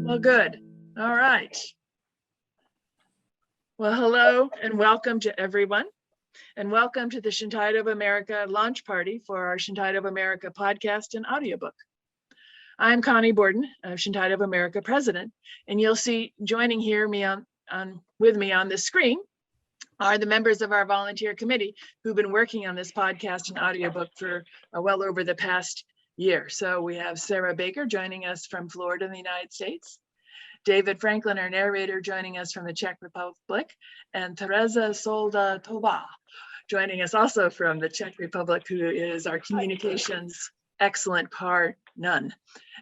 Well, good. All right. Well, hello and welcome to everyone. And welcome to the Shintaito of America launch party for our Shintaito of America podcast and audiobook. I'm Connie Borden, Shintaito of America president, and you'll see joining here with me on the screen are the members of our volunteer committee who've been working on this podcast and audiobook for well over the past year. So we have Sarah Baker joining us from Florida in the United States, David Franklin, our narrator, joining us from the Czech Republic, and Teresa Soldatova joining us also from the Czech Republic, who is our communications excellent par none.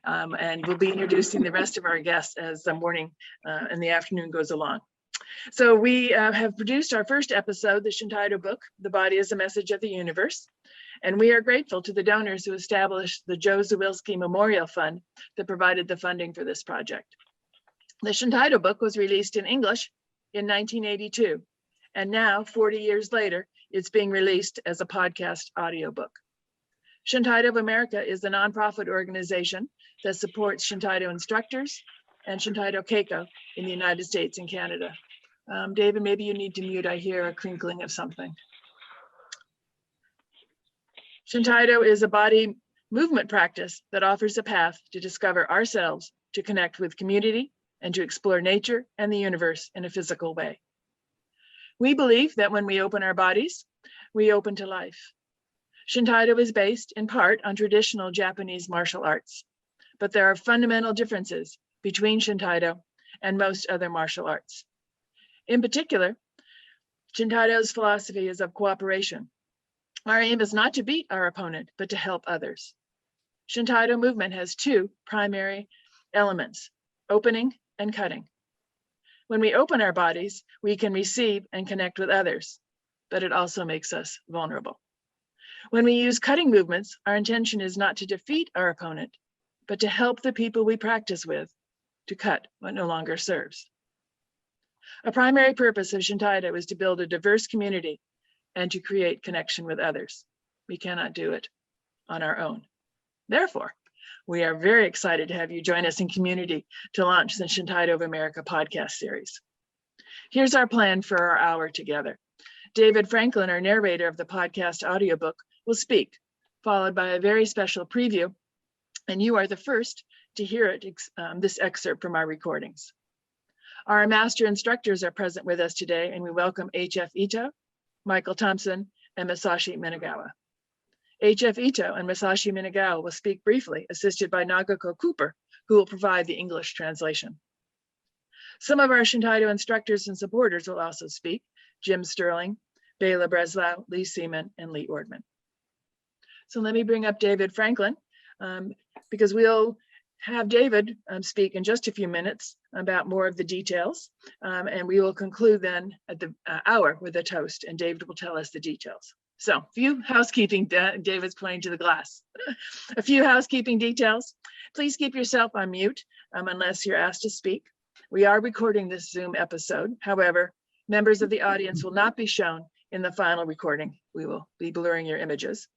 And we'll be introducing the rest of our guests as the morning and the afternoon goes along. So we have produced our first episode, the Shintaito book, The Body is a Message of the Universe. And we are grateful to the donors who established the Joe Zawilski Memorial Fund that provided the funding for this project. The Shintaito book was released in English in 1982. And now, 40 years later, it's being released as a podcast audiobook. Shintaito of America is a nonprofit organization that supports Shintaito instructors and Shintaito Keiko in the United States and Canada. David, maybe you need to mute. I hear a crinkling of something. Shintaito is a body movement practice that offers a path to discover ourselves, to connect with community, and to explore nature and the universe in a physical way. We believe that when we open our bodies, we open to life. Shintaito is based in part on traditional Japanese martial arts, but there are fundamental differences between Shintaito and most other martial arts. In particular, Shintaito's philosophy is of cooperation. Our aim is not to beat our opponent, but to help others. Shintaito movement has two primary elements, opening and cutting. When we open our bodies, we can receive and connect with others, but it also makes us vulnerable. When we use cutting movements, our intention is not to defeat our opponent, but to help the people we practice with to cut what no longer serves. A primary purpose of Shintaito is to build a diverse community and to create connection with others. We cannot do it on our own. Therefore, we are very excited to have you join us in community to launch the Shintaito of America podcast series. Here's our plan for our hour together. David Franklin, our narrator of the podcast audiobook, will speak, followed by a very special preview, and you are the first to hear it, this excerpt from our recordings. Our master instructors are present with us today, and we welcome H.F. Ito, Michael Thompson, and Masashi Minagawa. H.F. Ito and Masashi Minagawa will speak briefly, assisted by Nagako Cooper, who will provide the English translation. Some of our Shintaito instructors and supporters will also speak: Jim Sterling, Bayla Breslau, Lee Seaman, and Lee Ordman. So let me bring up David Franklin, because we'll have David speak in just a few minutes about more of the details, and we will conclude then at the hour with a toast, and David will tell us the details. So a few housekeeping, David's pointing to the glass. A few housekeeping details. Please keep yourself on mute unless you're asked to speak. We are recording this Zoom episode. However, members of the audience will not be shown in the final recording. We will be blurring your images.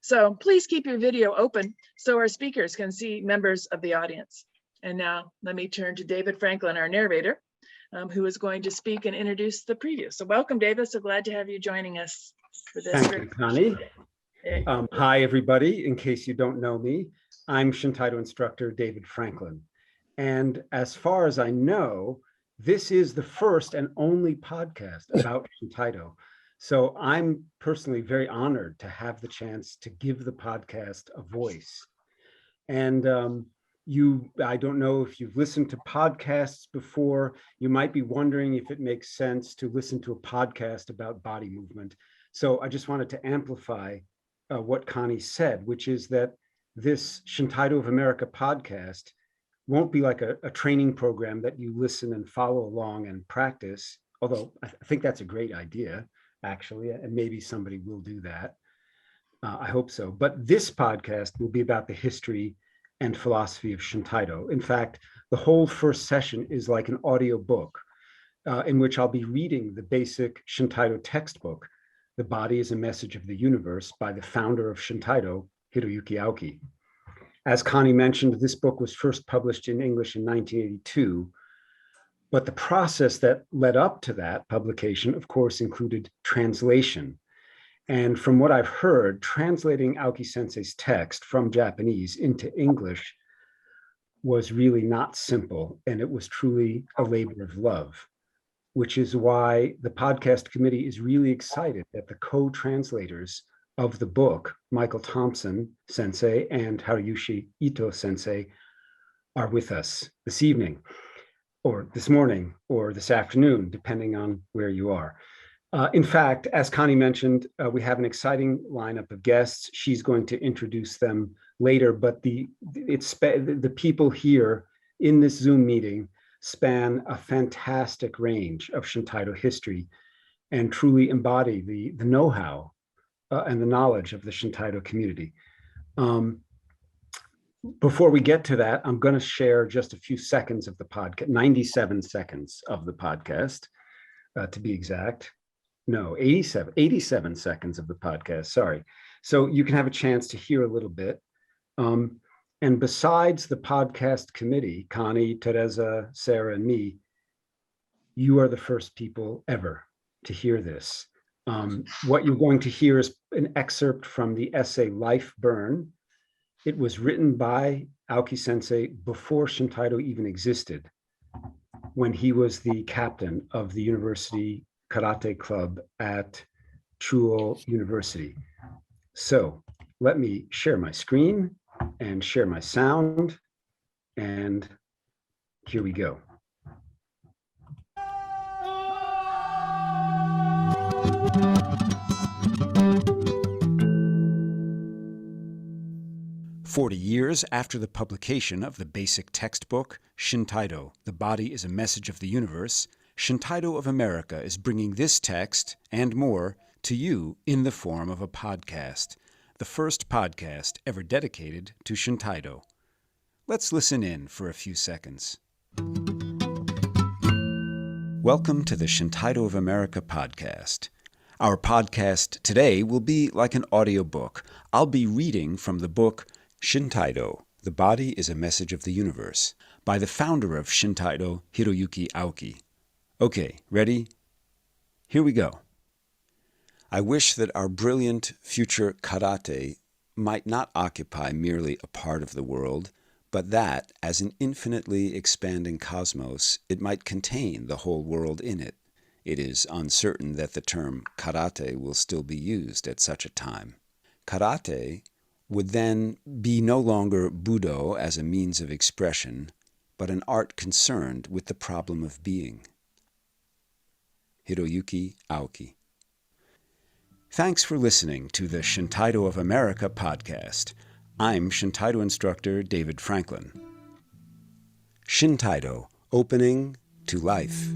So please keep your video open so our speakers can see members of the audience. And now let me turn to David Franklin, our narrator, who is going to speak and introduce the preview. So welcome, David. So glad to have you joining us for this. Thank you, Connie. Hi, everybody. In case you don't know me, I'm Shintaito instructor David Franklin. And as far as I know, this is the first and only podcast about Shintaito. So I'm personally very honored to have the chance to give the podcast a voice. And I don't know if you've listened to podcasts before. You might be wondering if it makes sense to listen to a podcast about body movement. So I just wanted to amplify what Connie said, which is that this Shintaito of America podcast won't be like a training program that you listen and follow along and practice, although I think that's a great idea, actually, and maybe somebody will do that. I hope so. But this podcast will be about the history and philosophy of Shintaito. In fact, the whole first session is like an audio book in which I'll be reading the basic Shintaito textbook, The Body is a Message of the Universe, by the founder of Shintaito, Hiroyuki Aoki. As Connie mentioned, this book was first published in English in 1982, but the process that led up to that publication, of course, included translation. And from what I've heard, translating Aoki Sensei's text from Japanese into English was really not simple, and it was truly a labor of love, which is why the podcast committee is really excited that the co-translators of the book, Michael Thompson Sensei and Haruyoshi Ito Sensei, are with us this evening, or this morning, or this afternoon, depending on where you are. In fact, as Connie mentioned, we have an exciting lineup of guests. She's going to introduce them later, but the people here in this Zoom meeting span a fantastic range of Shintaito history and truly embody the know-how and the knowledge of the Shintaito community. Before we get to that, I'm going to share just a few seconds of the podcast, 97 seconds of the podcast, to be exact. No, 87 seconds of the podcast, sorry. So you can have a chance to hear a little bit. And besides the podcast committee, Connie, Teresa, Sarah, and me, you are the first people ever to hear this. What you're going to hear is an excerpt from the essay Life Burn. It was written by Aoki Sensei before Shintaito even existed, when he was the captain of the university karate club at Chuo University. So let me share my screen and share my sound, and here we go. "40 years after the publication of the basic textbook, Shintaito, The Body is a Message of the Universe, Shintaito of America is bringing this text and more to you in the form of a podcast, the first podcast ever dedicated to Shintaito. Let's listen in for a few seconds. Welcome to the Shintaito of America podcast. Our podcast today will be like an audiobook. I'll be reading from the book Shintaito, The Body is a Message of the Universe, by the founder of Shintaito, Hiroyuki Aoki. Okay, ready? Here we go. I wish that our brilliant future karate might not occupy merely a part of the world, but that, as an infinitely expanding cosmos, it might contain the whole world in it. It is uncertain that the term karate will still be used at such a time. Karate would then be no longer Budo as a means of expression, but an art concerned with the problem of being. Hiroyuki Aoki. Thanks for listening to the Shintaito of America podcast. I'm Shintaito instructor David Franklin. Shintaito, opening to life.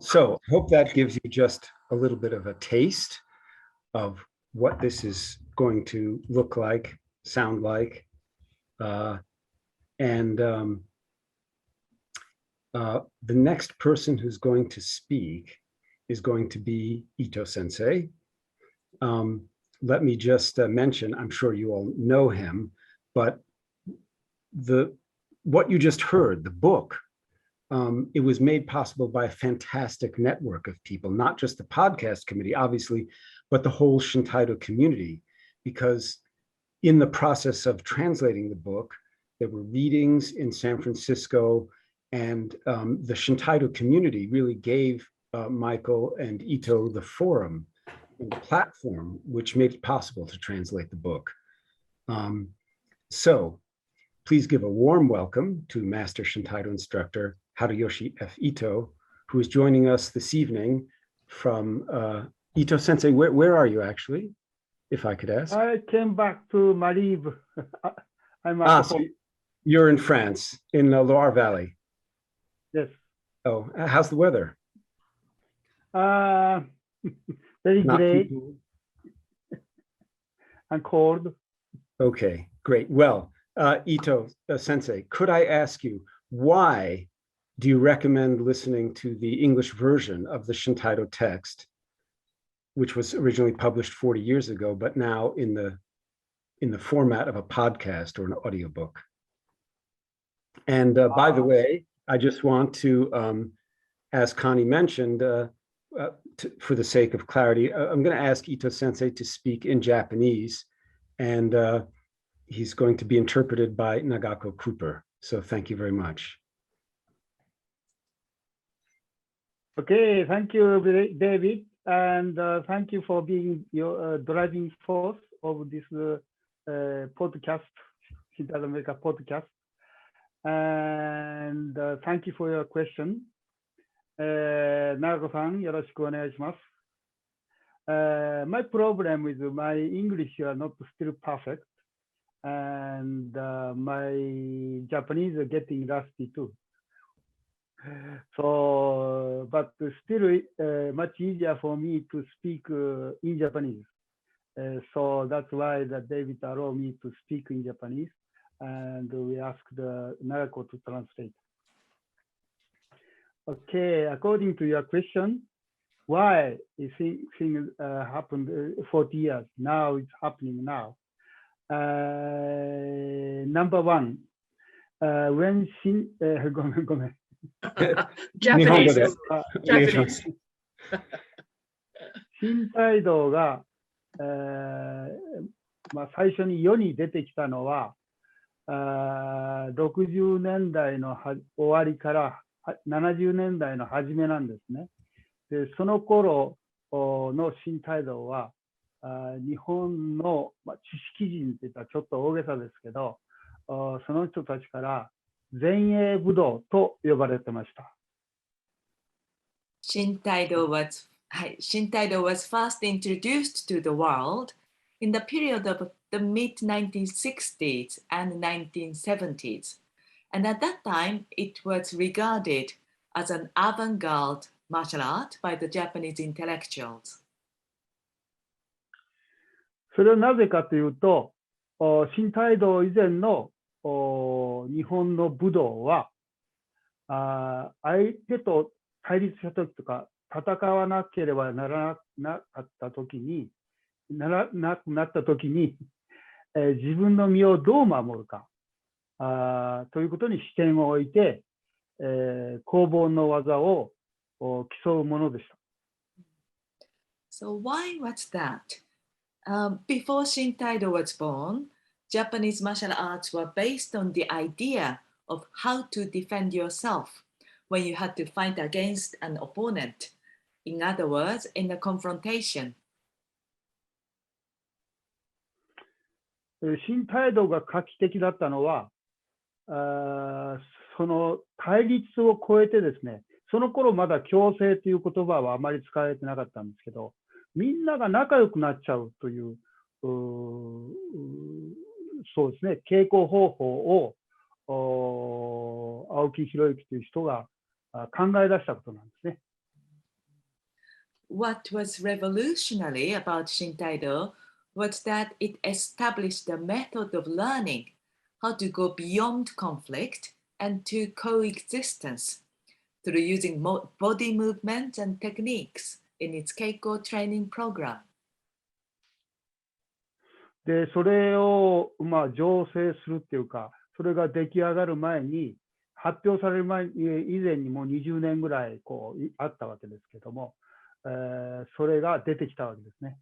So I hope that gives you just a little bit of a taste of what this is going to look like, sound like. The next person who's going to speak is going to be Ito Sensei. Let me just mention, I'm sure you all know him, but what you just heard, the book, it was made possible by a fantastic network of people, not just the podcast committee, obviously, but the whole Shintaito community, because in the process of translating the book, there were readings in San Francisco, and the Shintaito community really gave Michael and Ito the forum and the platform which made it possible to translate the book. So please give a warm welcome to Master Shintaito instructor Haruyoshi F. Ito, who is joining us this evening from Ito Sensei. Where are you actually, if I could ask? I came back to Mariv. I'm so you're in France, in the Loire Valley. Yes. Oh, how's the weather? Very Not great too cool. and cold. Okay, great. Well, Ito Sensei, could I ask you why do you recommend listening to the English version of the Shintaito text, which was originally published 40 years ago, but now in the format of a podcast or an audiobook? And by the way, I just want to, as Connie mentioned, for the sake of clarity, I'm going to ask Ito Sensei to speak in Japanese, and he's going to be interpreted by Nagako Cooper. So thank you very much. Okay, thank you, David, and thank you for being your driving force of this podcast, Shintaito America podcast. And thank you for your question. Nagako-san, よろしくお願いします。My problem with my English are not still perfect, and my Japanese are getting rusty too. So, but still much easier for me to speak in Japanese. So that's why that David allowed me to speak in Japanese, and we asked Nagako to translate. Okay, according to your question, why is things happened 40 years? Now it's happening now. Number one, when Japanese. Japanese. 新態度が、最初に世に出てきたのは60年代の終わりから70年代の初めなんですね。でその頃の新態度は日本の、知識人って言ったらちょっと大げさですけど、その人たちから前衛武道と呼ばれてました。Shintaito was first introduced to the world in the period of the mid-1960s and 1970s. And at that time, it was regarded as an avant-garde martial art by the Japanese intellectuals. それはなぜかというと、新態度以前の日本の武道は相手と対立した時とか戦わなければならなかった時になくなった時に、自分の身をどう守るかということに視点を置いて、攻防の技を競うものでした。So why was that? Before Shintaito was born, Japanese martial arts were based on the idea of how to defend yourself when you had to fight against an opponent. In other words, in a confrontation. 新態度が画期的だったのは、その対立を超えてですね、その頃まだ共生という言葉はあまり使われてなかったんですけど、みんなが仲良くなっちゃうという、そうですね、稽古方法を青木弘之という人が考え出したことなんですね。What was revolutionary about Shintaito was that it established a method of learning how to go beyond conflict and to coexistence through using body movements and techniques in its Keiko training program. で、それを醸成するっていうか、それが出来上がる前に、発表される前以前にもう20年ぐらいあったわけですけども、それが出てきたわけですね。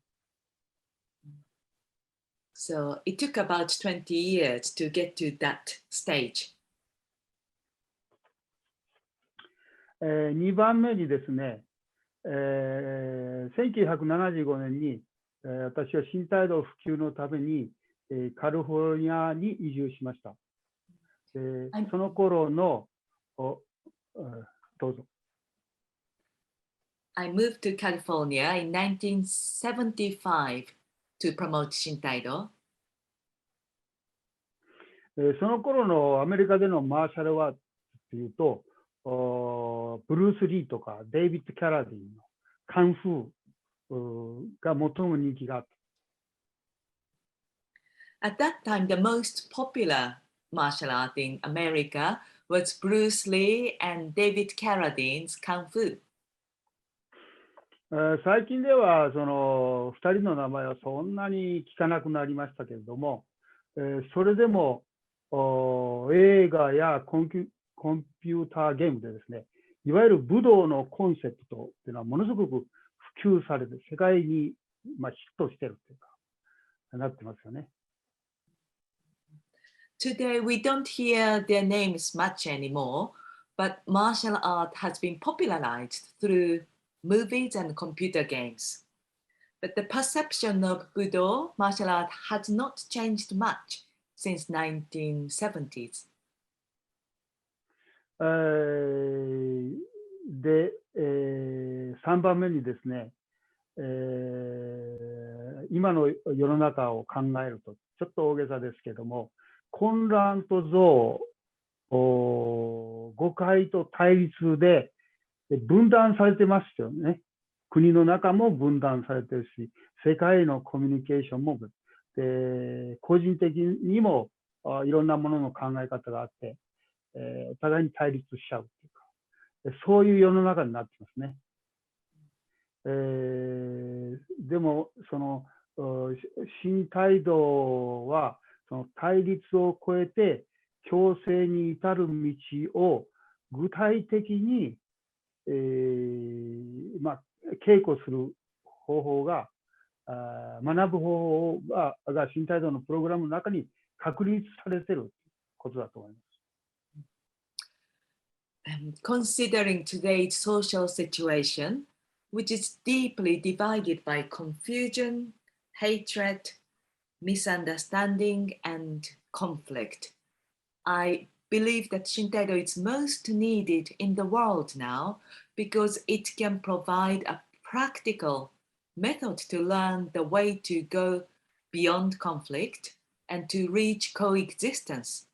So it took about 20 years to get to that stage. 2番目にですね、1975年に私は新態度普及のためにカリフォルニアに移住しました。その頃のどうぞ。I moved to California in 1975 to promote Shintaito. その頃のアメリカでのマーシャルアーツというと、ブルース・リーとかデイビッド・キャラディンのカンフーが最も人気があった。At that time, the most popular martial art in America was Bruce Lee and David Carradine's Kung Fu. 最近ではその2人の名前はそんなに聞かなくなりましたけれども、それでも映画やコンピューターゲームでですね、いわゆる武道のコンセプトというのはものすごく普及されて世界にヒットしているというかなってますよね。Today we don't hear their names much anymore, but martial art has been popularized through movies and computer games. But the perception of Budo martial art has not changed much since 1970s. で、3番目にですね、今の世の中を考えるとちょっと大げさですけども、混乱と憎悪、誤解と対立で分断されてますよね。国の中も分断されてるし、世界のコミュニケーションも個人的にもいろんなものの考え方があって、お互いに対立しちゃうっていうか、そういう世の中になってますね。でもその新態度はその対立を超えて共生に至る道を具体的に、稽古する方法が学ぶ方法が新態度のプログラムの中に確立されていることだと思います。Considering today's social situation, which is deeply divided by confusion, hatred, misunderstanding, and conflict, I believe that Shintaito is most needed in the world now because it can provide a practical method to learn the way to go beyond conflict and to reach coexistence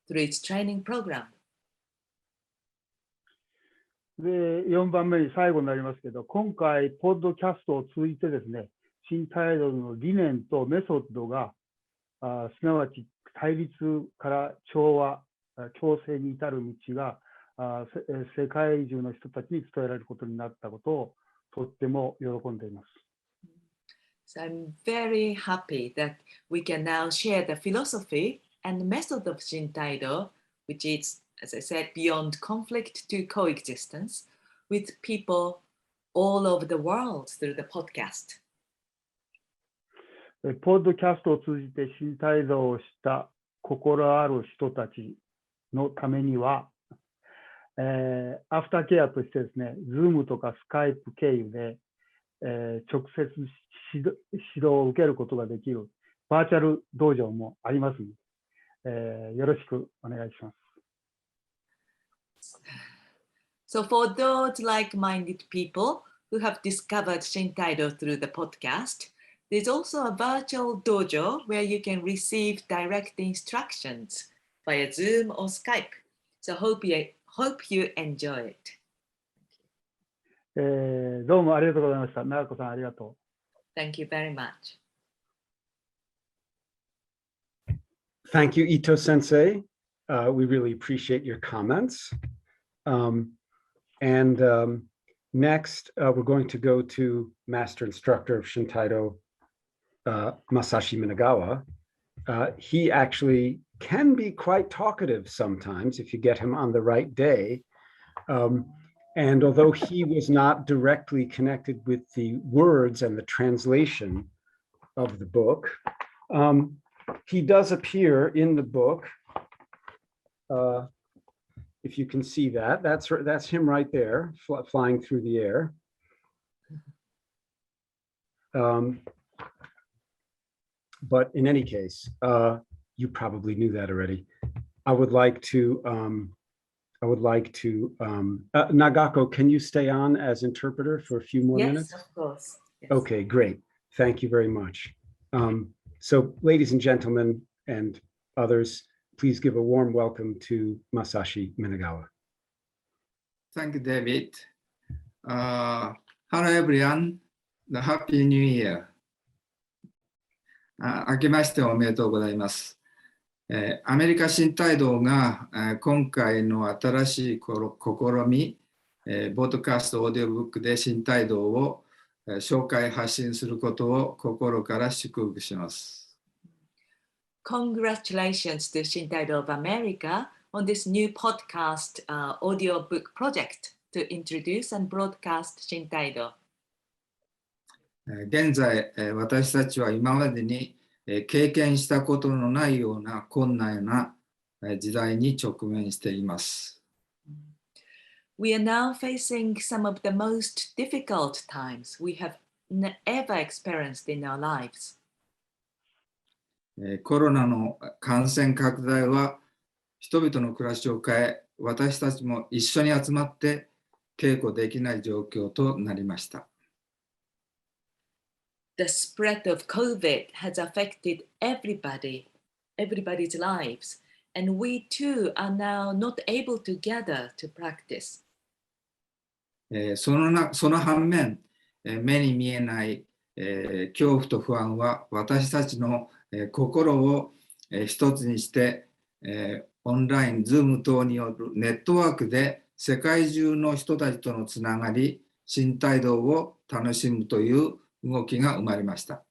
through its training program. で、4番目に最後になりますけど、今回、ポッドキャストを通じてですね、新態度の理念とメソッドが、すなわち対立から調和、共生に至る道が世界中の人たちに伝えられることになったことをとっても喜んでいます。So I'm very happy that we can now share the philosophy and method of Shintaito, which is, as I said, beyond conflict to coexistence, with people all over the world through the podcast. ポッドキャストを通じて新態度をした心ある人たちのためには、アフターケアとしてですね、Zoom とか Skype 経由で、直接指導を受けることができるバーチャル道場もありますので、よろしくお願いします。So for those like-minded people who have discovered Shintaito through the podcast, there's also a virtual dojo where you can receive direct instructions via Zoom or Skype. So hope you enjoy it. どうもありがとうございました。長子さんありがとう。Thank you very much. Thank you, Ito Sensei. We really appreciate your comments. Next, we're going to go to Master Instructor of Shintaito, Masashi Minagawa. He actually can be quite talkative sometimes if you get him on the right day. And although he was not directly connected with the words and the translation of the book, he does appear in the book. If you can see that, that's him right there, flying through the air. But in any case, you probably knew that already. I would like to Nagako, can you stay on as interpreter for a few more minutes? Yes, of course. Yes. Okay, great. Thank you very much. So ladies and gentlemen and others, please give a warm welcome to Masashi Minagawa. Thank you, David. Hello, everyone. The Happy New Year. 明けましておめでとうございます。アメリカ新態道が今回の新しい試み、ボードキャストオーディオブックで新態道を紹介発信することを心から祝福します。Congratulations to Shintaito of America on this new podcast audiobook project to introduce and broadcast Shintaito. 現在、私たちは今までに経験したことのないような困難な時代に直面しています。We are now facing some of the most difficult times we have ever experienced in our lives. コロナの感染拡大は人々の暮らしを変え、私たちも一緒に集まって稽古できない状況となりました。The spread of COVID has affected everybody's lives, and we too are now not able to gather to practice. その反面、目に見えない恐怖と不安は私たちの心を一つにしてオンライン、ズーム等によるネットワークで世界中の人たちとのつながり、新態度を楽しむという動きが生まれました。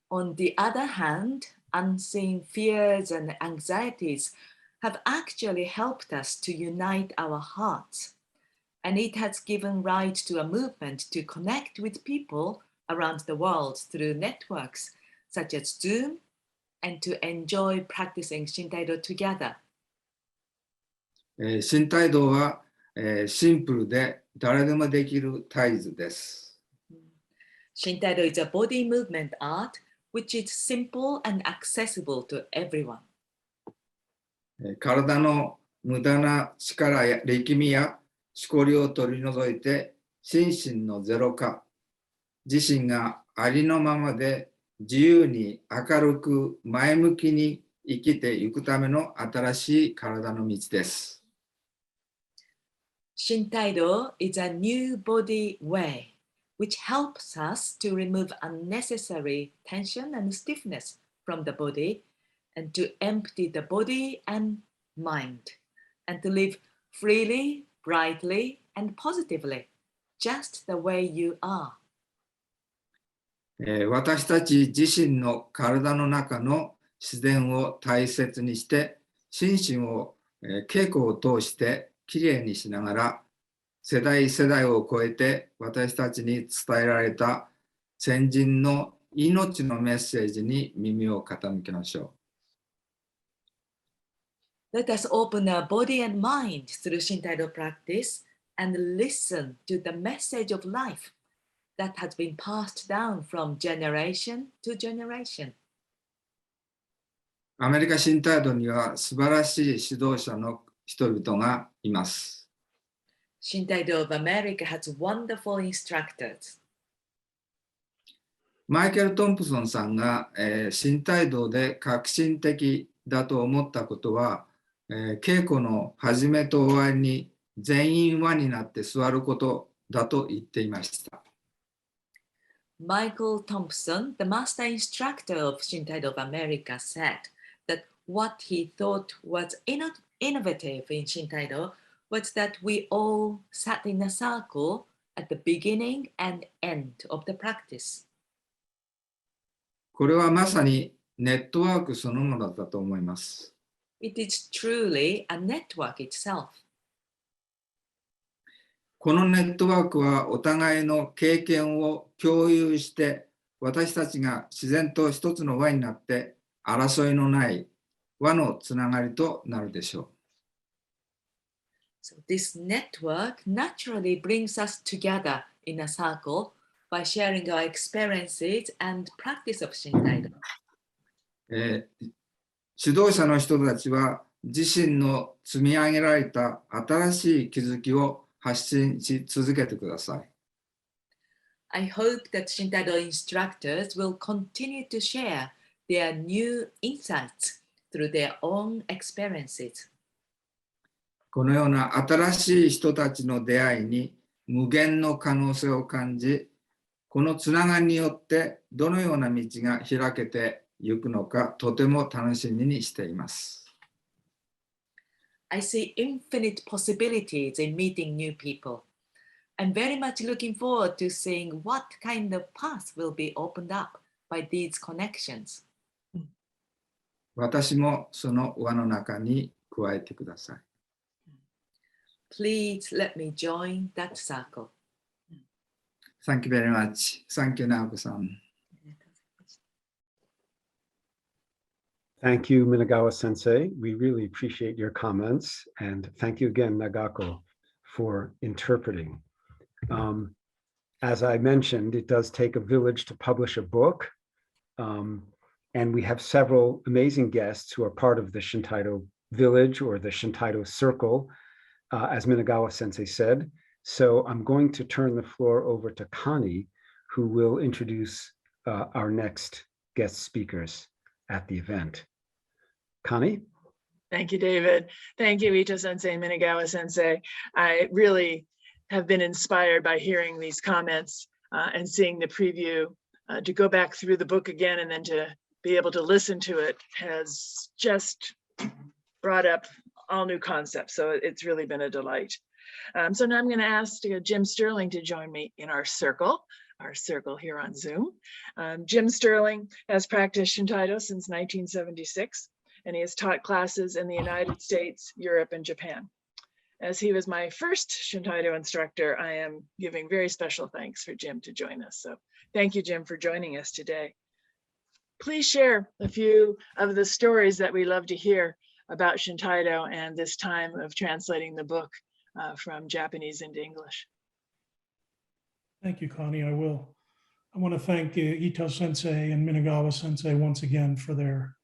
On the other hand, unseen fears and anxieties have actually helped us to unite our hearts, and it has given rise to a movement to connect with people around the world through networks such as Zoom and to enjoy practicing Shintaito together. 新態度はシンプルで誰でもできる態度です。Shintaito is a body movement art which is simple and accessible to everyone. 体の無駄な力や力みやしこりを取り除いて心身のゼロ化、自身がありのままで自由に明るく前向きに生きていくための新しい体の道です。Shintaito is a new body way which helps us to remove unnecessary tension and stiffness from the body and to empty the body and mind and to live freely, brightly, and positively, just the way you are. 私たち自身の体の中の自然を大切にして心身を稽古を通してきれいにしながら世代を超えて私たちに伝えられた先人の命のメッセージに耳を傾けましょう。Let us open our body and mind through Shintaito practice and listen to the message of life that has been passed down from generation to generation. アメリカ新態度には素晴らしい指導者の人々がいます。Shintaito of America has wonderful instructors. マイケル・トンプソンさんが、新態度で革新的だと思ったことは、稽古の始めと終わりに全員輪になって座ることだと言っていました。Michael Thompson, the master instructor of Shintaito of America, said that what he thought was innovative in Shintaito was that we all sat in a circle at the beginning and end of the practice. これはまさにネットワークそのものだと思います。It is truly a network itself. このネットワークはお互いの経験を共有して私たちが自然と一つの輪になって争いのない輪のつながりとなるでしょう。So this network naturally brings us together in a circle by sharing our experiences and practice of Shintaito. 指導者の人たちは自身の積み上げられた新しい気づきを発信し続けてください。I hope that Shintaito instructors will continue to share their new insights through their own experiences. このような新しい人たちの出会いに無限の可能性を感じ、このつながりによってどのような道が開けていくのかとても楽しみにしています。I see infinite possibilities in meeting new people. I'm very much looking forward to seeing what kind of path will be opened up by these connections. 私もその輪の中に加えてください。Please let me join that circle. Thank you very much. Thank you, Naoko-san. Thank you, Minagawa Sensei. We really appreciate your comments. And thank you again, Nagako, for interpreting. As I mentioned, it does take a village to publish a book. And we have several amazing guests who are part of the Shintaito village or the Shintaito circle, as Minagawa Sensei said. So I'm going to turn the floor over to Connie, who will introduce our next guest speakers at the event. Connie? Thank you, David. Thank you, Ito Sensei and Minagawa Sensei. I really have been inspired by hearing these comments and seeing the preview. To go back through the book again and then to be able to listen to it has just brought up all new concepts. So it's really been a delight. So now I'm going to ask Jim Sterling to join me in our circle here on Zoom. Jim Sterling has practiced Shintaito since 1976, and he has taught classes in the United States, Europe, and Japan. As he was my first Shintaito instructor, I am giving very special thanks for Jim to join us. So thank you, Jim, for joining us today. Please share a few of the stories that we love to hear about Shintaito and this time of translating the book from Japanese into English. Thank you, Connie. I will. I want to thank Ito Sensei and Minagawa Sensei once again for their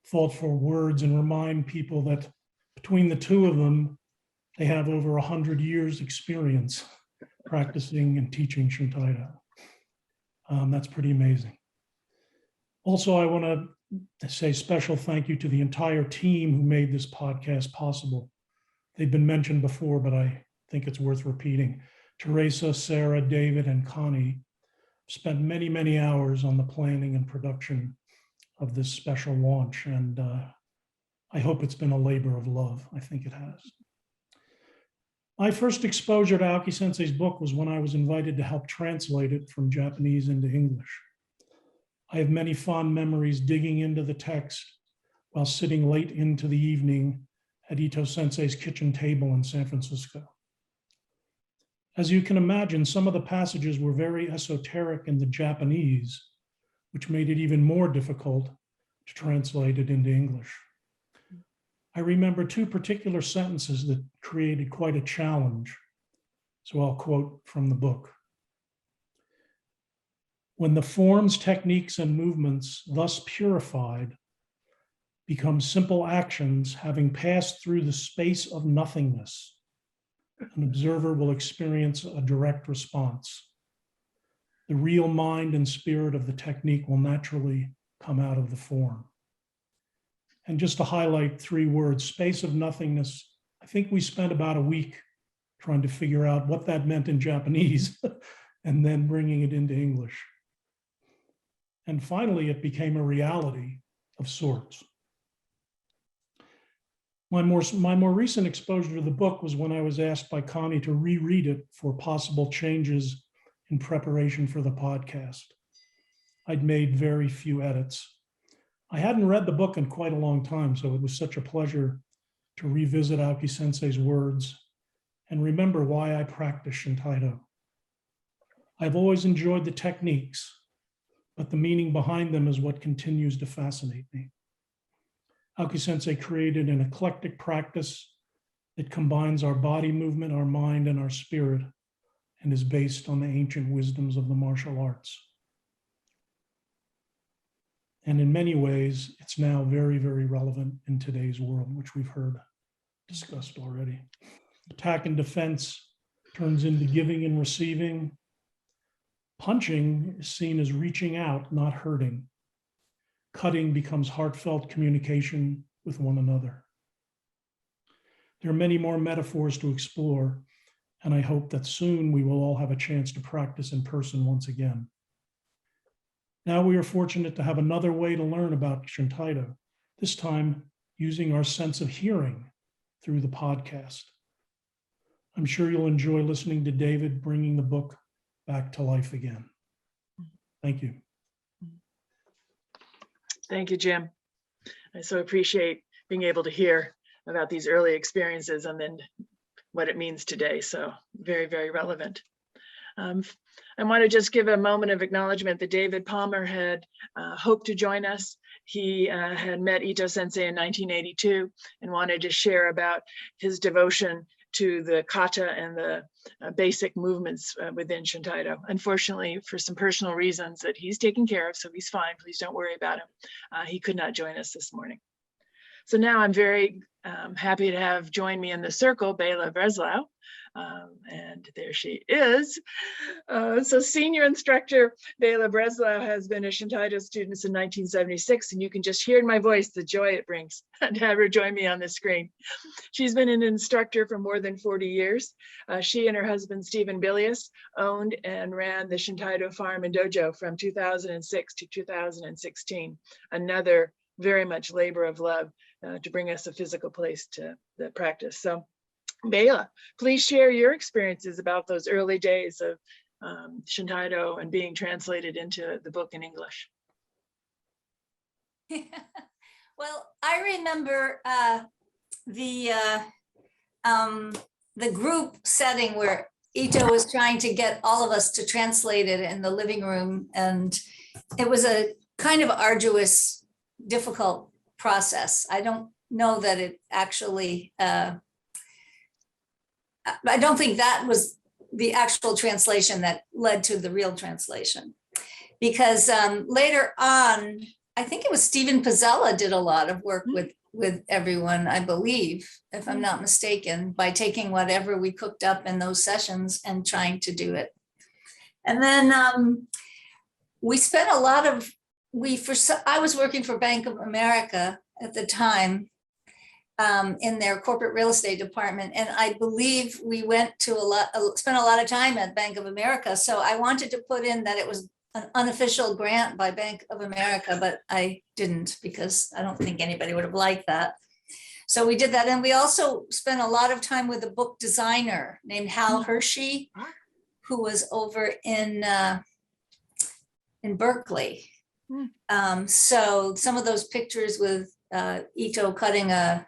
thoughtful words and remind people that between the two of them, they have over 100 years experience practicing and teaching Shintaito. That's pretty amazing. Also, I want to say special thank you to the entire team who made this podcast possible. They've been mentioned before, but I think it's worth repeating. Teresa, Sarah, David, and Connie spent many, many hours on the planning and production of this special launch, and I hope it's been a labor of love. I think it has. My first exposure to Aoki Sensei's book was when I was invited to help translate it from Japanese into English. I have many fond memories digging into the text while sitting late into the evening at Ito Sensei's kitchen table in San Francisco. As you can imagine, some of the passages were very esoteric in the Japanese, which made it even more difficult to translate it into English. I remember two particular sentences that created quite a challenge. So I'll quote from the book. When the forms, techniques, and movements thus purified become simple actions having passed through the space of nothingness, an observer will experience a direct response. The real mind and spirit of the technique will naturally come out of the form. And just to highlight three words, space of nothingness, I think we spent about a week trying to figure out what that meant in Japanese and then bringing it into English. And finally, it became a reality of sorts. My more recent exposure to the book was when I was asked by Connie to reread it for possible changes in preparation for the podcast. I'd made very few edits. I hadn't read the book in quite a long time, so it was such a pleasure to revisit Aoki Sensei's words and remember why I practice Shintaito. I've always enjoyed the techniques, but the meaning behind them is what continues to fascinate me. Aoki Sensei created an eclectic practice that combines our body movement, our mind, and our spirit, and is based on the ancient wisdoms of the martial arts. And in many ways, it's now very, very relevant in today's world, which we've heard discussed already. Attack and defense turns into giving and receiving. Punching is seen as reaching out, not hurting. Cutting becomes heartfelt communication with one another. There are many more metaphors to explore, and I hope that soon we will all have a chance to practice in person once again. Now we are fortunate to have another way to learn about Shintaito, this time using our sense of hearing through the podcast. I'm sure you'll enjoy listening to David bringing the book back to life again. Thank you. Thank you, Jim. I so appreciate being able to hear about these early experiences and then what it means today. So very, very relevant. I want to just give a moment of acknowledgement that David Palmer had hoped to join us. He had met Ito Sensei in 1982 and wanted to share about his devotion to the kata and the basic movements within Shintaito. Unfortunately, for some personal reasons that he's taken care of, so he's fine, please don't worry about him. He could not join us this morning. So now I'm very happy to have join me in the circle, Bayla Breslau. And there she is. So senior instructor Bayla Breslau has been a Shintaito student since 1976, and you can just hear in my voice the joy it brings to have her join me on the screen. She's been an instructor for more than 40 years. She and her husband, Stephen Bilius, owned and ran the Shintaito farm and dojo from 2006 to 2016. Another very much labor of love to bring us a physical place to the practice. So Bayla, please share your experiences about those early days of Shintaito and being translated into the book in English. Well, I remember the group setting where Ito was trying to get all of us to translate it in the living room, and it was a kind of arduous, difficult process. I don't know that it actually, I don't think that was the actual translation that led to the real translation. Because later on, I think it was Stephen Pizzella did a lot of work with everyone, I believe, if I'm not mistaken, by taking whatever we cooked up in those sessions and trying to do it. And then we spent a lot of, I was working for Bank of America at the time in their corporate real estate department. And I believe we went to spent a lot of time at Bank of America. So I wanted to put in that it was an unofficial grant by Bank of America, but I didn't, because I don't think anybody would have liked that. So we did that. And we also spent a lot of time with a book designer named Hal Hershey, who was over in Berkeley. So some of those pictures with Ito cutting an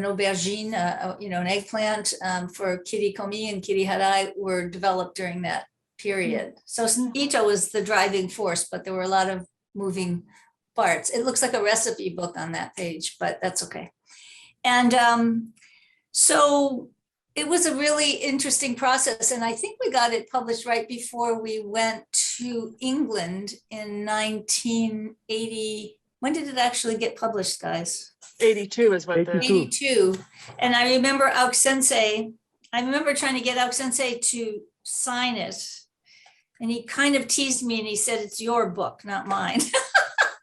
aubergine, an eggplant for Kiri Komi and Kiri Harai were developed during that period. So Ito was the driving force, but there were a lot of moving parts. It looks like a recipe book on that page, but that's okay. And so it was a really interesting process. And I think we got it published right before we went to England in 1980. When did it actually get published, guys? 82 is what 82. And I remember Aok Sensei, I remember trying to get Aok Sensei to sign it. And he kind of teased me and he said, it's your book, not mine.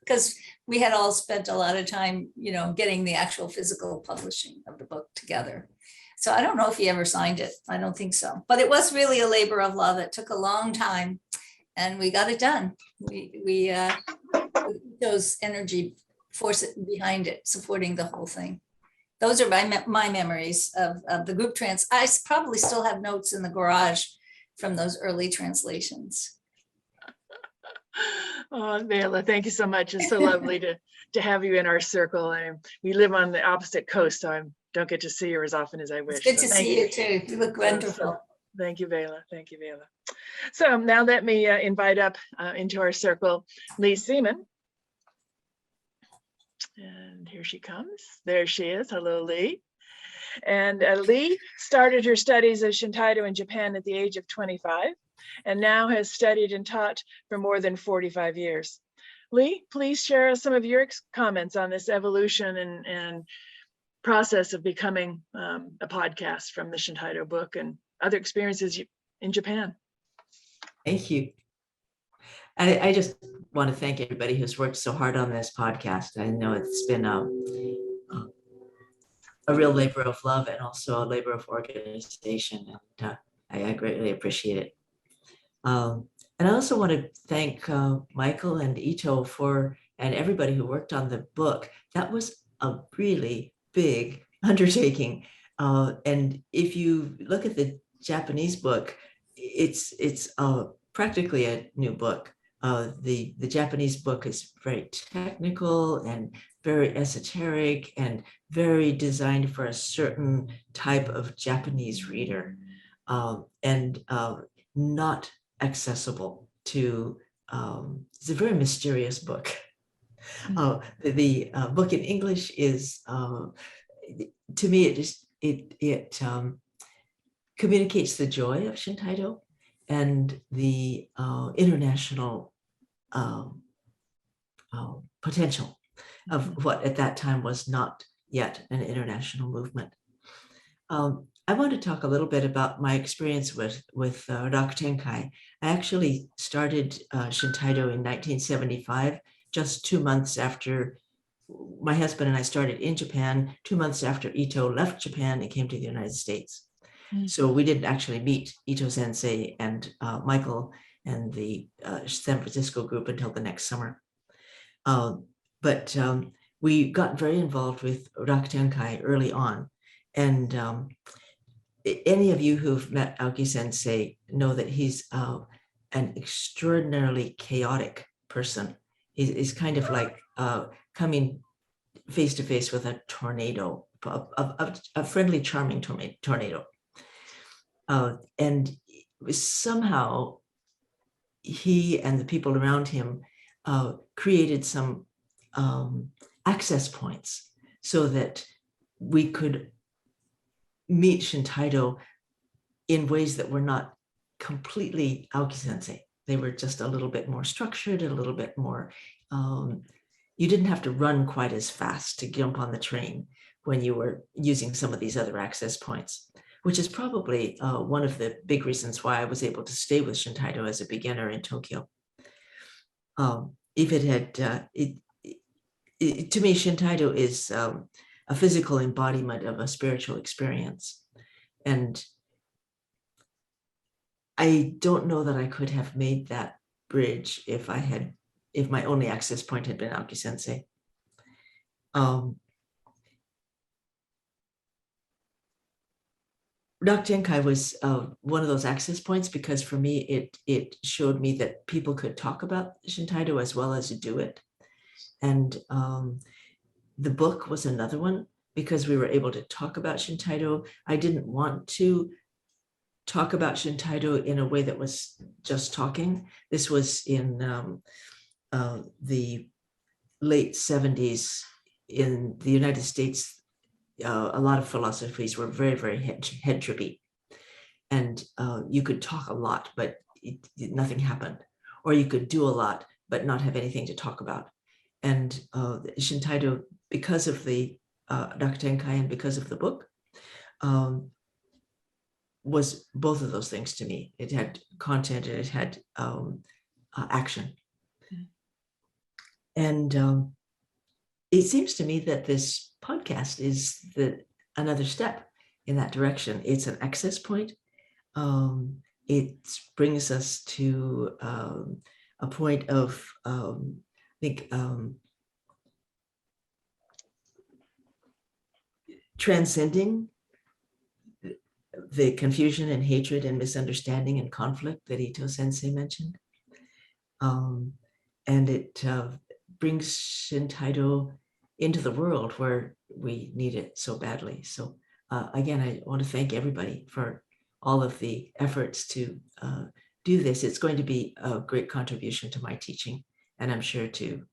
Because we had all spent a lot of time, getting the actual physical publishing of the book together. So I don't know if he ever signed it. I don't think so. But it was really a labor of love. It took a long time and we got it done. We those energy force behind it, supporting the whole thing. Those are my memories of the group trans. I probably still have notes in the garage from those early translations. Oh, Bayla, thank you so much. It's so lovely to have you in our circle. And we live on the opposite coast, so I don't get to see you as often as I wish. It's good to see you too. You look wonderful. Thank you, Bayla. Thank you, Bayla. So now let me invite up into our circle Lee Seaman. And here she comes. There she is. Hello, Lee. And Lee started her studies as Shintaito in Japan at the age of 25 and now has studied and taught for more than 45 years. Lee, please share some of your comments on this evolution and process of becoming a podcast from the Shintaito book and other experiences in Japan. Thank you. I just want to thank everybody who's worked so hard on this podcast. I know it's been a real labor of love and also a labor of organization, and I greatly appreciate it. And I also want to thank Michael and Ito and everybody who worked on the book. That was a really big undertaking. And if you look at the Japanese book, it's practically a new book. The Japanese book is very technical and very esoteric and very designed for a certain type of Japanese reader, and not accessible to, it's a very mysterious book. The book in English is, to me, it communicates the joy of Shintaito and the international potential of what at that time was not yet an international movement. I want to talk a little bit about my experience with Rakutenkai. I actually started Shintaito in 1975, just 2 months after my husband and I started in Japan, 2 months after Ito left Japan and came to the United States. So we didn't actually meet Ito Sensei and Michael and the San Francisco group until the next summer. But we got very involved with Rakutenkai early on. And any of you who've met Aoki Sensei know that he's an extraordinarily chaotic person. He's kind of like coming face to face with a tornado, a friendly, charming tornado. And somehow he and the people around him created some access points so that we could meet Shintaito in ways that were not completely Aoki Sensei. They were just a little bit more structured, a little bit more, you didn't have to run quite as fast to jump on the train when you were using some of these other access points, which is probably one of the big reasons why I was able to stay with Shintaito as a beginner in Tokyo. If it had, to me, Shintaito is a physical embodiment of a spiritual experience. And I don't know that I could have made that bridge if my only access point had been Aoki Sensei. Rakutenkai was one of those access points because for me, it showed me that people could talk about Shintaito as well as do it. And the book was another one because we were able to talk about Shintaito. I didn't want to talk about Shintaito in a way that was just talking. This was in the late 70s in the United States. A lot of philosophies were very, very head trippy. And you could talk a lot, but nothing happened. Or you could do a lot, but not have anything to talk about. And Shintaito, because of the Rakutenkai and because of the book, was both of those things to me. It had content and it had action. And it seems to me that this podcast is another step in that direction. It's an access point. It brings us to a point of, I think, transcending the confusion and hatred and misunderstanding and conflict that Ito Sensei mentioned. And it brings Shintaito into the world where we need it so badly. So again, I want to thank everybody for all of the efforts to do this. It's going to be a great contribution to my teaching, and I'm sure to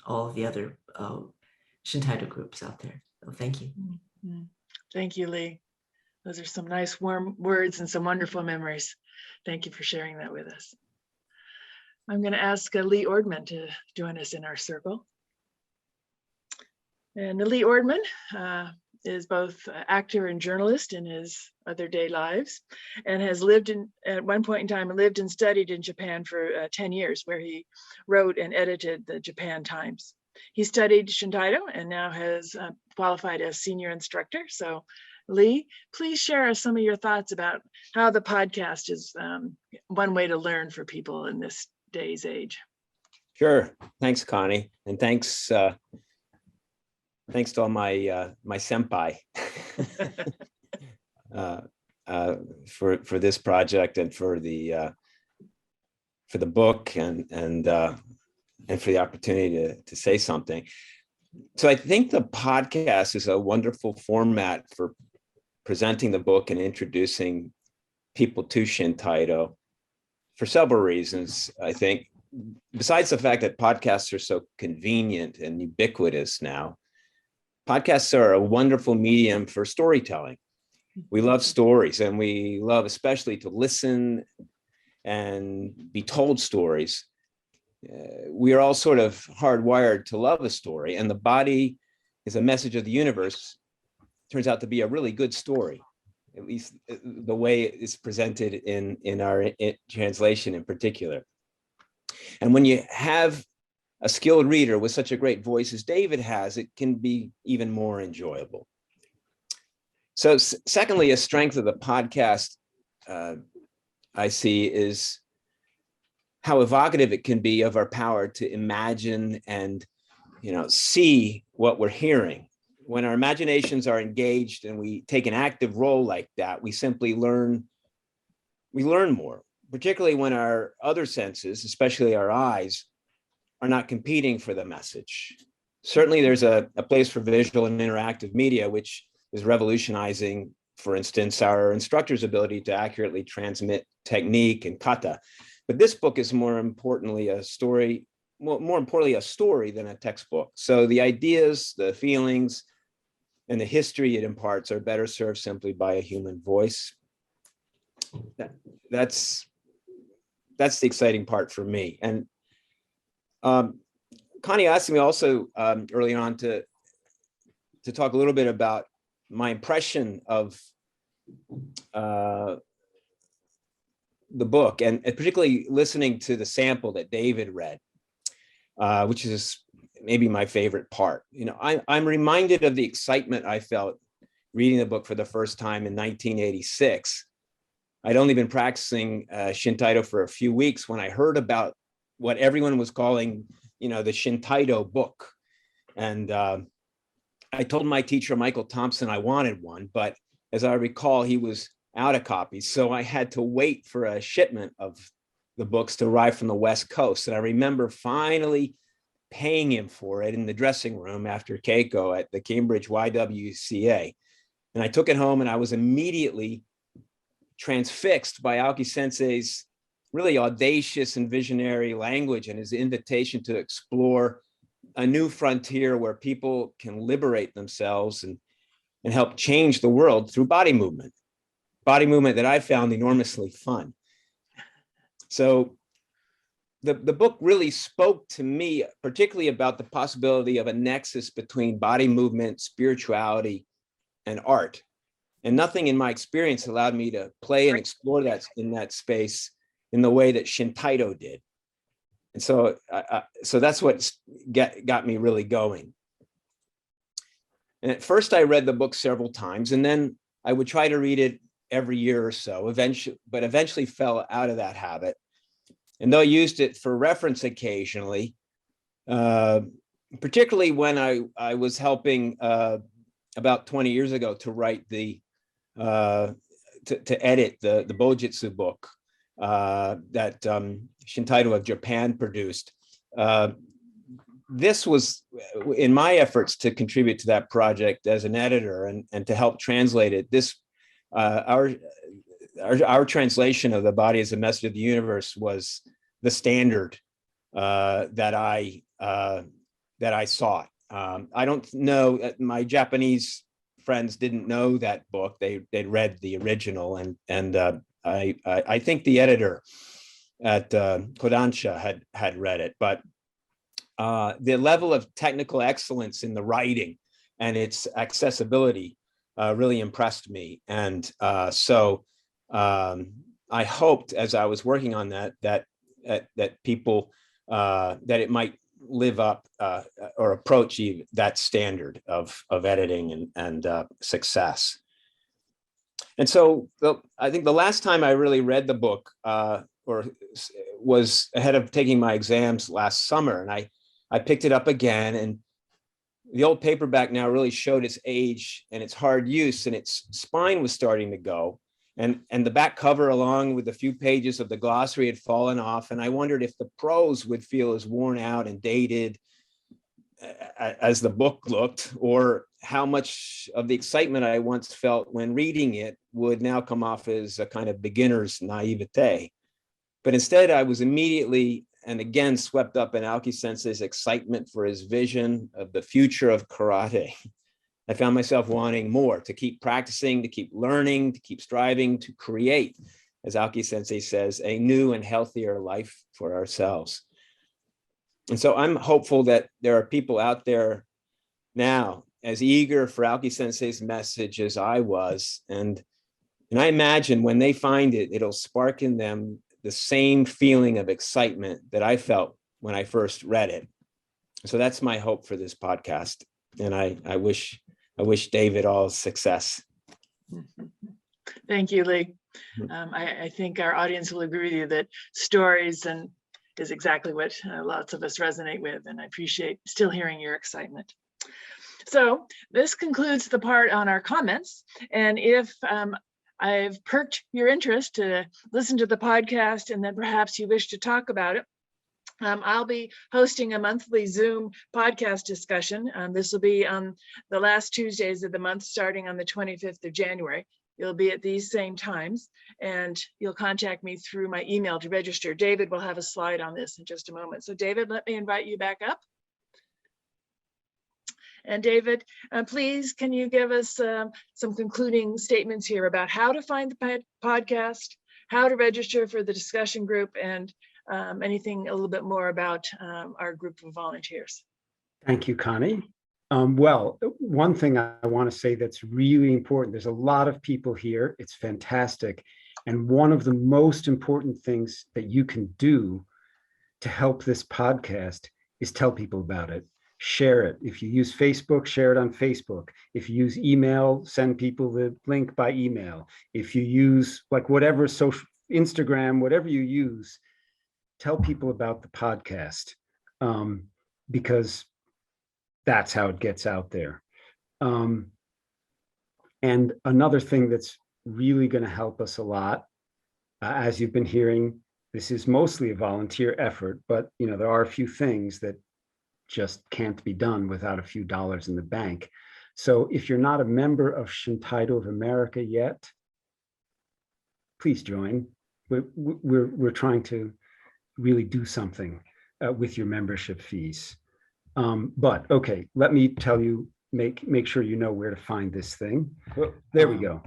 all of the other Shintaito groups out there. So thank you. Thank you, Lee. Those are some nice warm words and some wonderful memories. Thank you for sharing that with us. I'm going to ask Lee Ordman to join us in our circle. And Lee Ordman is both actor and journalist in his other day lives, and has lived at one point in time, lived and studied in Japan for 10 years, where he wrote and edited the Japan Times. He studied Shintaito and now has qualified as senior instructor. So Lee, please share some of your thoughts about how the podcast is one way to learn for people in this day's age. Sure. Thanks, Connie. And thanks to all my senpai for this project and for the book and for the opportunity to say something. So I think the podcast is a wonderful format for presenting the book and introducing people to Shintaito for several reasons. I think, besides the fact that podcasts are so convenient and ubiquitous now, podcasts are a wonderful medium for storytelling. We love stories, and we love especially to listen and be told stories. We are all sort of hardwired to love a story, and the body is a message of the universe. Turns out to be a really good story, at least the way it's presented in our translation in particular. And when you have a skilled reader with such a great voice as David has, it can be even more enjoyable. So secondly, a strength of the podcast I see is how evocative it can be of our power to imagine and, see what we're hearing. When our imaginations are engaged and we take an active role like that, we simply learn more, particularly when our other senses, especially our eyes, are not competing for the message. Certainly there's a place for visual and interactive media, which is revolutionizing, for instance, our instructor's ability to accurately transmit technique and kata. But this book is more importantly a story than a textbook. So the ideas, the feelings, and the history it imparts are better served simply by a human voice. That's the exciting part for me. And Connie asked me also early on to talk a little bit about my impression of the book, and particularly listening to the sample that David read, which is maybe my favorite part. I'm reminded of the excitement I felt reading the book for the first time in 1986. I'd only been practicing Shintaito for a few weeks when I heard about what everyone was calling, the Shintaito book. And I told my teacher, Michael Thompson, I wanted one, but as I recall, he was out of copies. So I had to wait for a shipment of the books to arrive from the West Coast. And I remember finally paying him for it in the dressing room after Keiko at the Cambridge YWCA. And I took it home and I was immediately transfixed by Aoki Sensei's really audacious and visionary language and his invitation to explore a new frontier where people can liberate themselves and help change the world through body movement that I found enormously fun. So the book really spoke to me, particularly about the possibility of a nexus between body movement, spirituality, and art. And nothing in my experience allowed me to play and explore that in that space in the way that Shintaito did. And so that's what got me really going. And at first I read the book several times, and then I would try to read it every year or so, eventually fell out of that habit. And though I used it for reference occasionally, particularly when I was helping about 20 years ago to write to edit the Bojitsu book that Shintaito of Japan produced. This was in my efforts to contribute to that project as an editor and to help translate it. Our translation of The Body as a Message of the Universe was the standard that I sought. I don't know, my Japanese friends didn't know that book. They'd read the original, and I think the editor at Kodansha had read it, but the level of technical excellence in the writing and its accessibility really impressed me. And so I hoped, as I was working on that people, that it might live up or approach that standard of editing and success. And so I think the last time I really read the book was ahead of taking my exams last summer. And I picked it up again, and the old paperback now really showed its age and its hard use, and its spine was starting to go. And the back cover, along with a few pages of the glossary, had fallen off. And I wondered if the prose would feel as worn out and dated as the book looked, or how much of the excitement I once felt when reading it would now come off as a kind of beginner's naivete. But instead, I was immediately and again swept up in Aoki Sensei's excitement for his vision of the future of karate. I found myself wanting more, to keep practicing, to keep learning, to keep striving to create, as Aoki Sensei says, a new and healthier life for ourselves. And so I'm hopeful that there are people out there now as eager for Aoki Sensei's message as I was. And I imagine when they find it, it'll spark in them the same feeling of excitement that I felt when I first read it. So that's my hope for this podcast. And I wish David all success. Thank you, Lee. I think our audience will agree with you that stories is exactly what lots of us resonate with, and I appreciate still hearing your excitement. So this concludes the part on our comments, and if I've perked your interest to listen to the podcast and then perhaps you wish to talk about it, I'll be hosting a monthly Zoom podcast discussion. This will be on the last Tuesdays of the month, starting on the 25th of January. You'll be at these same times, and you'll contact me through my email to register. David will have a slide on this in just a moment. So David, let me invite you back up. And David, please, can you give us some concluding statements here about how to find the podcast, how to register for the discussion group, and anything a little bit more about our group of volunteers? Thank you, Connie. Well, one thing I want to say that's really important, there's a lot of people here. It's fantastic. And one of the most important things that you can do to help this podcast is tell people about it. Share it. If you use Facebook, share it on Facebook. If you use email, send people the link by email. If you use like whatever social, Instagram, whatever you use, tell people about the podcast, because that's how it gets out there. And another thing that's really going to help us a lot, as you've been hearing, this is mostly a volunteer effort, but there are a few things that just can't be done without a few dollars in the bank. So if you're not a member of Shintaito of America yet, please join. We're trying to really do something with your membership fees. But okay, let me tell you, make sure you know where to find this thing. There we go.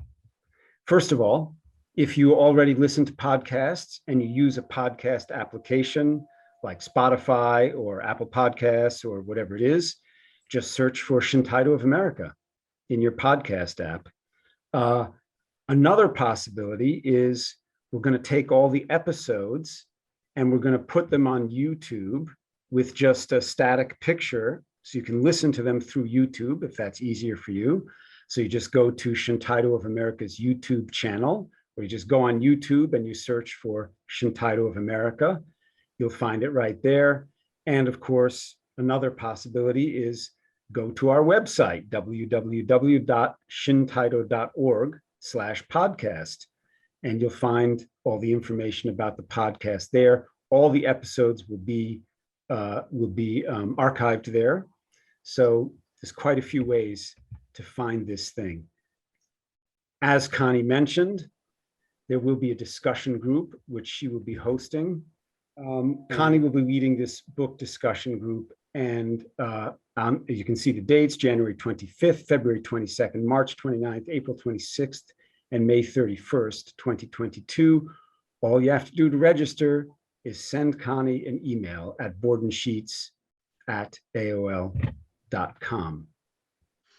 First of all, if you already listen to podcasts and you use a podcast application like Spotify or Apple Podcasts or whatever it is, just search for Shintaito of America in your podcast app. Another possibility is we're going to take all the episodes and we're going to put them on YouTube with just a static picture, so you can listen to them through YouTube if that's easier for you. So you just go to Shintaito of America's YouTube channel, or you just go on YouTube and you search for Shintaito of America. You'll find it right there. And of course, another possibility is go to our website, www.shintaito.org/podcast, and you'll find all the information about the podcast there. All the episodes will be archived there. So there's quite a few ways to find this thing. As Connie mentioned, there will be a discussion group, which she will be hosting. Connie will be leading this book discussion group, and you can see the dates: January 25th, February 22nd, March 29th, April 26th, and May 31st, 2022. All you have to do to register is send Connie an email at boardandsheets@aol.com.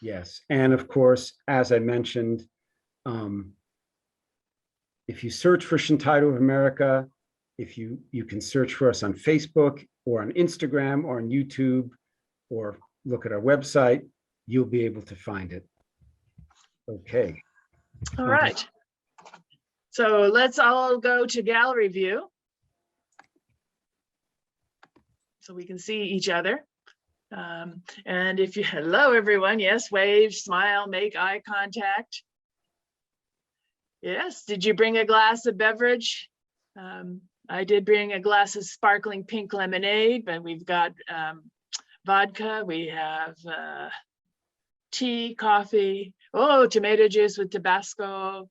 Yes, and of course, as I mentioned, if you search for Shintaito of America, if you can search for us on Facebook or on Instagram or on YouTube, or look at our website, you'll be able to find it. Okay. All right. So let's all go to gallery view, so we can see each other. And if you, hello everyone, yes, wave, smile, make eye contact. Yes, did you bring a glass of beverage? I did bring a glass of sparkling pink lemonade, but we've got vodka, we have tea, coffee, oh, tomato juice with Tabasco.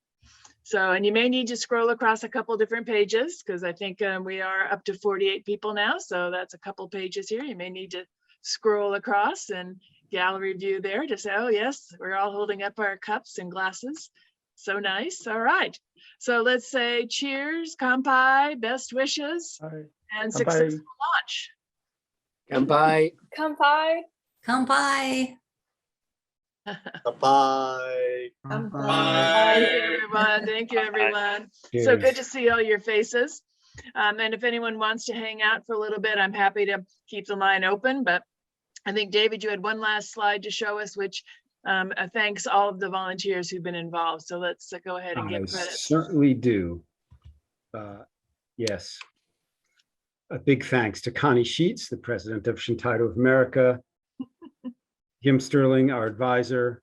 So, and you may need to scroll across a couple different pages, because I think we are up to 48 people now. So that's a couple pages here. You may need to scroll across and gallery view there to say, oh yes, we're all holding up our cups and glasses. So nice. All right. So let's say cheers, kanpai, best wishes, and successful launch. Kanpai. Kanpai. Kanpai. Kanpai. Thank you, everyone. Thank you, everyone. So good to see all your faces. And if anyone wants to hang out for a little bit, I'm happy to keep the line open. But I think, David, you had one last slide to show us, which thanks all of the volunteers who've been involved. So let's go ahead and give credit. Certainly do. Yes. A big thanks to Connie Sheets, the president of Shintaito of America, Jim Sterling, our advisor,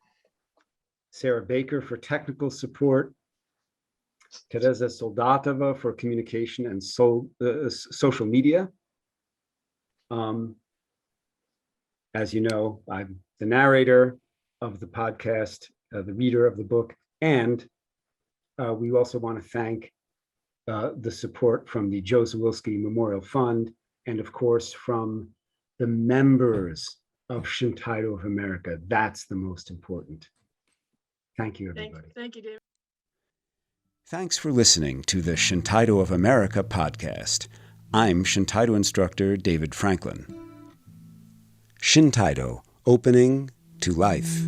Sarah Baker for technical support, Teresa Soldatova for communication and social media. As you know, I'm the narrator of the podcast, the reader of the book, and we also want to thank the support from the Joe Zawilski Memorial Fund, and of course from the members of Shintaito of America. That's the most important. Thank you, everybody. Thank you, David. Thanks for listening to the Shintaito of America podcast. I'm Shintaito instructor David Franklin. Shintaito, opening to life.